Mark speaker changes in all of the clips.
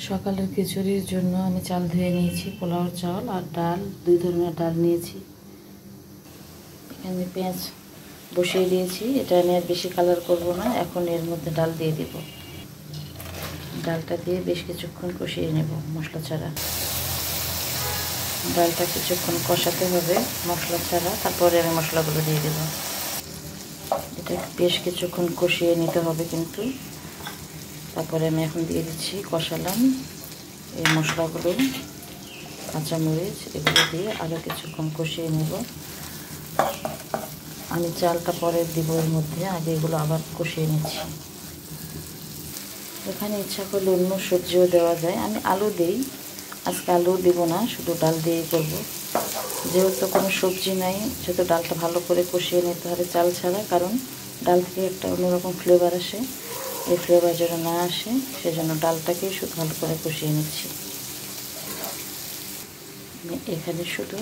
Speaker 1: সকালের খিচুড়ির জন্য আমি চাল ধুয়ে নিয়েছি, পোলাওর চাল আর ডাল, দুই ধরনের ডাল নিয়েছি। এখানে পেঁয়াজ বসিয়ে দিয়েছি। এটা আমি আর বেশি কালার করব না, এখন এর মধ্যে ডাল দিয়ে দিব। ডালটা দিয়ে বেশ কিছুক্ষণ কষিয়ে নেব মশলা ছাড়া। ডালটা কিছুক্ষণ কষাতে হবে মশলা ছাড়া, তারপরে আমি মশলাগুলো দিয়ে দেব। এটা বেশ কিছুক্ষণ কষিয়ে নিতে হবে কিন্তু। তারপরে আমি এখন দিয়ে দিচ্ছি, কষালাম এই মশলাগুলো, কাঁচামরিচ এগুলো দিয়ে আরও কিছুক্ষণ কষিয়ে নেব। আমি চালটা পরে দিব এর মধ্যে, আগে এগুলো আবার কষিয়ে নিচ্ছি। এখানে ইচ্ছা করলে অন্য সবজিও দেওয়া যায়, আমি আলু দিই। আজকে আলু দেব না, শুধু ডাল দিয়েই করব। যেহেতু কোনো সবজি নাই, যেহেতু ডালটা ভালো করে কষিয়ে নিতে হবে চাল ছাড়া, কারণ ডাল থেকে একটা অন্যরকম ফ্লেভার আসে। এই ফ্লেভার যেন না আসে, সেজন্য ডালটাকেই শুধু ভালো করে কষিয়ে নিচ্ছি। আমি এখানে শুধু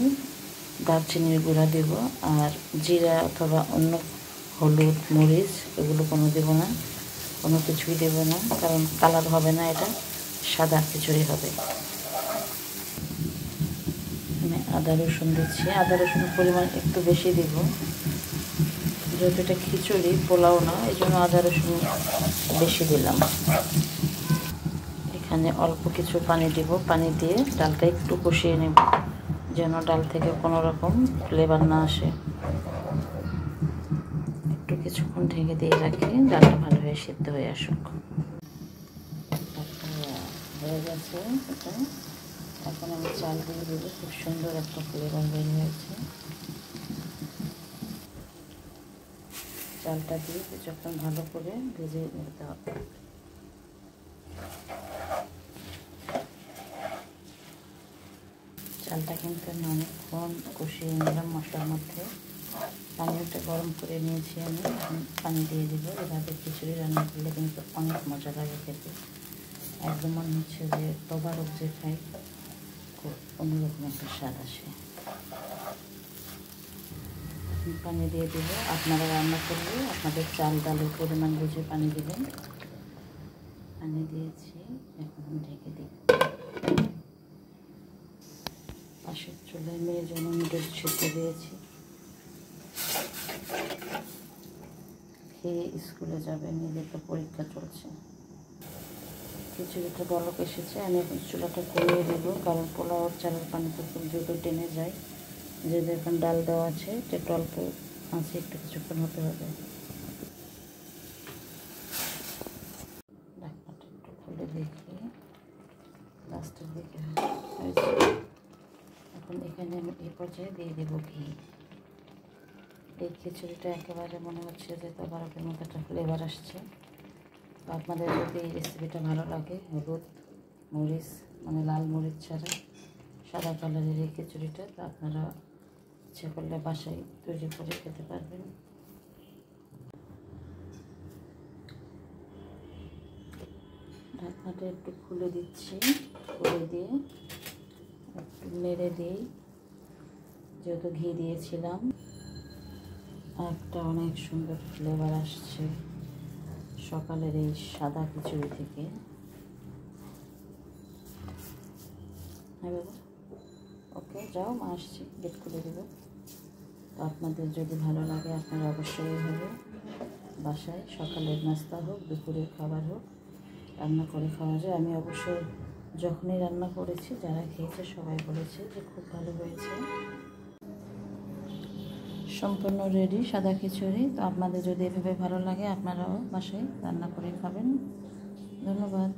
Speaker 1: দারচিনির গুঁড়া দেব, আর জিরা অথবা অন্য হলুদ, মরিচ এগুলো কোনো দেব না, কোনো কিছুই দেব না, কারণ কালার হবে না, এটা সাদা খিচুড়ি হবে। আমি আদা রসুন দিচ্ছি, আদা রসুনের পরিমাণ একটু বেশি দেব, যেহেতু এটা খিচুড়ি, পোলাও না, এই জন্য আদা রসুন বেশি দিলাম। এখানে অল্প কিছু পানি দিব, পানি দিয়ে ডালটা একটু কষিয়ে নেব, যেন ডাল থেকে কোনো রকম ফ্লেভার না আসে। একটু কিছুক্ষণ ঢেকে দিয়ে রাখি, ডালটা ভালোভাবে সিদ্ধ হয়ে আসুক। হয়ে গেছে এটা, এখন আমি চাল দিয়ে দেবো। খুব সুন্দর একটা ফ্লেভার বের হয়েছে। চালটা দিয়ে কিছুক্ষণ ভালো করে ভেজে নিতে হবে। চালটা কিন্তু আমি অনেকক্ষণ কষিয়ে নিলাম মশলার মধ্যে। পানিটা গরম করে নিয়েছি আমি, এখন পানি দিয়ে দিব। এভাবে খিচুড়ি রান্না করলে কিন্তু অনেক মজা লাগে খেতে। একদম মনে হচ্ছে যে তবারক যে খাই, খুব অন্যরকম একটা স্বাদ আসে। পানি দিয়ে দেব। আপনারা রান্না করলে আপনাদের চাল ডালের পরিমাণ বুঝে পানি দেবেন। পানি দিয়েছি, এখন ঢেকে দিই। পাশের চুলায় মেয়ের জন্য নুডলস সিদ্ধ দিয়েছি, খেয়ে স্কুলে যাবে, নিজের তো পরীক্ষা চলছে। খিচুড়িটা বলক এসেছে, আমি এখন চুলাটা কমিয়ে দেবো, কারণ পোলাওর চালের পানি তো খুব দ্রুত টেনে যায়। যেহেতু এখন ডাল দেওয়া আছে, একটু অল্প আছে, একটু কিছুক্ষণ হতে হবে। ঢাকনাটা একটু খুলে দেখি, লাস্টের দিকে হয়েছে। এখন এখানে আমি এই পর্যায়ে দিয়ে দেবো ঘি। এই খিচুড়িটা একেবারে মনে হচ্ছে যে তবারকের মতো একটা ফ্লেভার আসছে। তো আপনাদের যদি এই রেসিপিটা ভালো লাগে, হলুদ মরিচ মানে লাল মরিচ ছাড়া সাদা কালারের এই খিচুড়িটা, তো আপনারা ইচ্ছে করলে বাসায় তৈরি করে খেতে পারবেন। ঢাকনাটা একটু খুলে দিচ্ছি, খুলে দিয়ে একটু নেড়ে দিই, যেহেতু ঘি দিয়েছিলাম। একটা অনেক সুন্দর ফ্লেভার আসছে সকালের এই সাদা খিচুড়ি থেকে। হ্যাঁ বাবা, ওকে যাও, মা আসছি, গেট খুলে দেবো। তো আপনাদের যদি ভালো লাগে, আপনারা অবশ্যই হবে বাসায় সকালের নাস্তা হোক, দুপুরের খাবার হোক, রান্না করে খাওয়া যায়। আমি অবশ্যই যখনই রান্না করেছি, যারা খেয়েছে সবাই বলেছে যে খুব ভালো হয়েছে। সম্পূর্ণ রেডি সাদা খিচুড়ি। তো আপনাদের যদি এভাবে ভালো লাগে, আপনারাও বাসায় রান্না করে খাবেন। ধন্যবাদ।